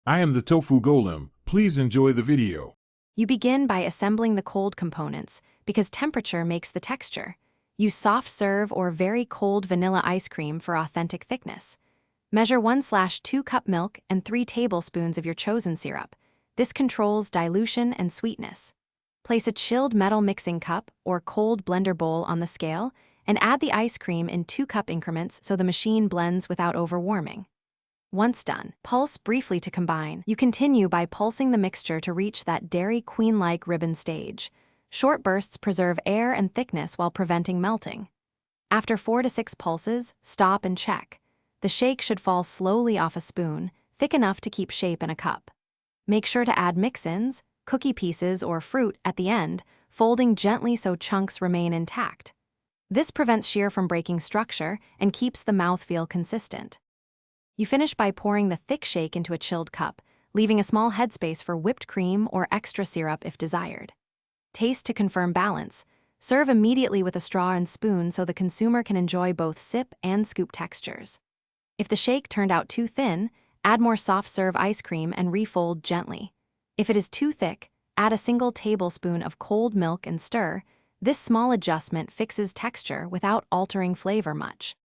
I am the tofu golem. Please enjoy the video. You begin by assembling the cold components because temperature makes the texture. Use soft serve or very cold vanilla ice cream for authentic thickness. Measure 1/2 cup milk and 3 tablespoons of your chosen syrup. This controls dilution and sweetness. Place a chilled metal mixing cup or cold blender bowl on the scale and add the ice cream in 2-cup increments so the machine blends without overwarming. Once done, pulse briefly to combine. You continue by pulsing the mixture to reach that Dairy Queen-like ribbon stage. Short bursts preserve air and thickness while preventing melting. After 4 to 6 pulses, stop and check. The shake should fall slowly off a spoon, thick enough to keep shape in a cup. Make sure to add mix-ins, cookie pieces, or fruit at the end, folding gently so chunks remain intact. This prevents shear from breaking structure and keeps the mouthfeel consistent. You finish by pouring the thick shake into a chilled cup, leaving a small headspace for whipped cream or extra syrup if desired. Taste to confirm balance. Serve immediately with a straw and spoon so the consumer can enjoy both sip and scoop textures. If the shake turned out too thin, add more soft serve ice cream and refold gently. If it is too thick, add a single tablespoon of cold milk and stir. This small adjustment fixes texture without altering flavor much.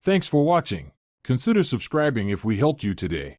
Thanks for watching. Consider subscribing if we helped you today.